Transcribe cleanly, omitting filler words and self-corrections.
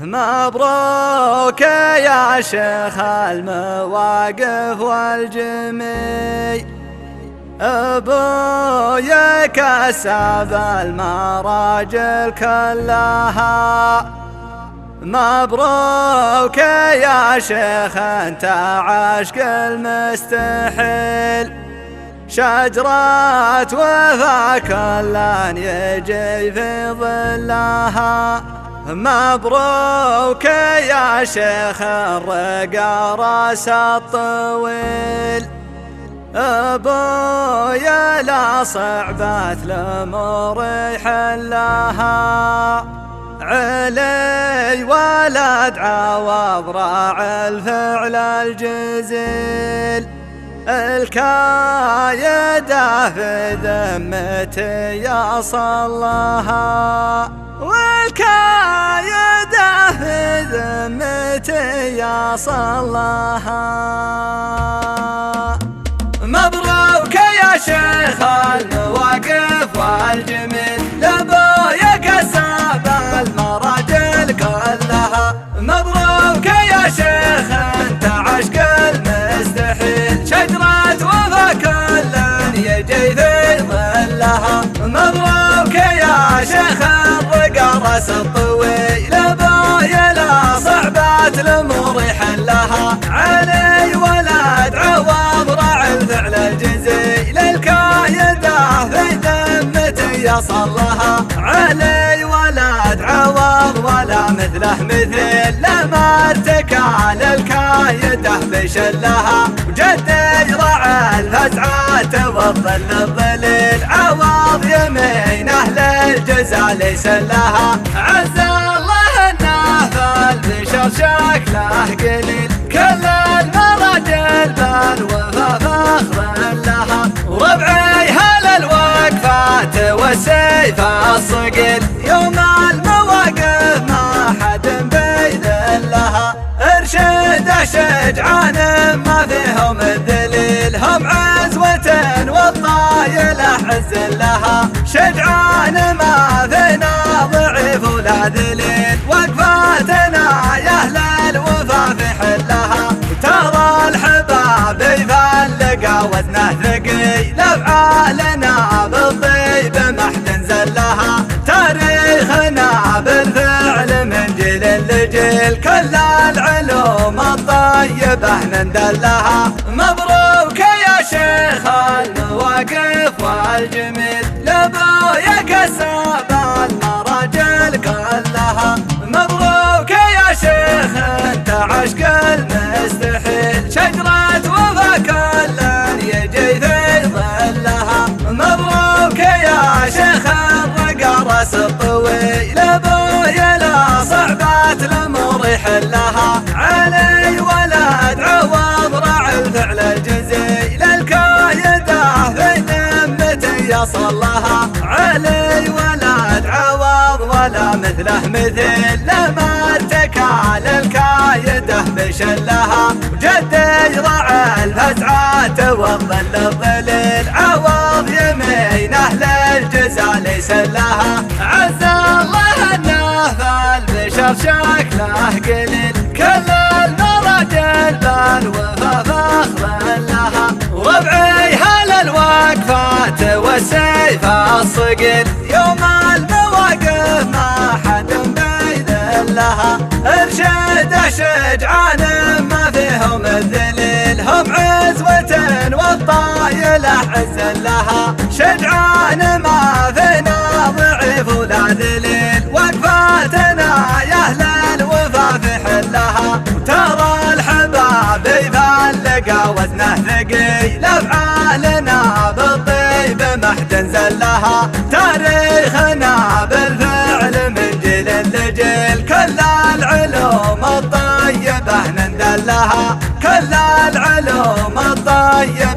مبروك يا شيخ المواقف والجميل، ابويا كسب المراجل كلها. مبروك يا شيخ انت عشق المستحيل، شجرة وفا كلان يجي في ظلها. مبروك يا شيخ الرقى راس الطويل، ابويا لا صعبات الامور يحلها. علي ولد عوض راعي الفعل الجزيل، الكايدة في ذمتي يا صلها، والكايدة في ذمتي يا صلها. مبروك يا شيخ المواقف والجميل، لابويا كسب المراجل كلها. مبروك يا شيخ انت عشق المستحيل، شجرة وفا كلن يجي في ظلها. مبروك يا شيخ الرقى راس الطويل، ابويا لا صعبات الامور يحلها. علي ولد عوض راعي الفعل الجزيل، الكايدة في ذمتي يصلها. علي ولد عوض ولا مثله مثيل، لما ارتكى للكايدة بشلها. وجدي راعي الفزعات والظل الظليل، عوض يمينه للجزا ليس لها. عز الله انه فالبشر شكله قليل، كل المراجل بالوفا فخر لها. وربعي هل الوقفات والسيف الصقيل، يوم المواقف ما حد بيذلها. ارشد شجعان ما فيهم الذليل، هم عزوة والطايل حز لها. شجعان ما فينا ضعيف ولا ذليل، وقفاتنا يا اهل الوفا في حلها. ترى الحباب يفلق وزنه ثقيل، افعالنا بالطيب محد زلها. تاريخنا بالفعل من جيل لجيل، كل العلوم الطيبة ندلها. مبروك يا شيخ المواقف والجميل، لابويا كسب المراجل كلها. مبروك يا شيخ انت عشق المستحيل، شجرة وفا كلن يجي في ظلها. مبروك يا شيخ الرقى راس الطويل، ابويا لا صعبات الامور يحلها. علي ولد عوض راعي الفعل الجزيل، الكايدة في ذمتي يصلها. علي ولد عوض ولا مثله مثيل، لما ارتكى للكايدة بشلها. وجدي راعي الفزعات والظل الظليل، عوض يمينه للجزا ليس لها. عز الله انه فالبشر شكله قليل، كل المراجل بالوفا فخر لها. وربعي هل الوقفات والسيف الصقيل، يوم المواقف ما حد بيذلها. ارشد شجعان ما فيهم الذليل، هم عزوة والطايل حز لها. شجعان ما فينا ضعيف ولا ذليل، وقفاتنا يا اهل الوفا في حلها. ترى الحباب يفلق وزنه ثقيل، افعالنا بالطيب محد زلها. تاريخنا بالفعل من جيل لجيل، كل العلوم الطيبة ندلها. كل العلوم الطيبة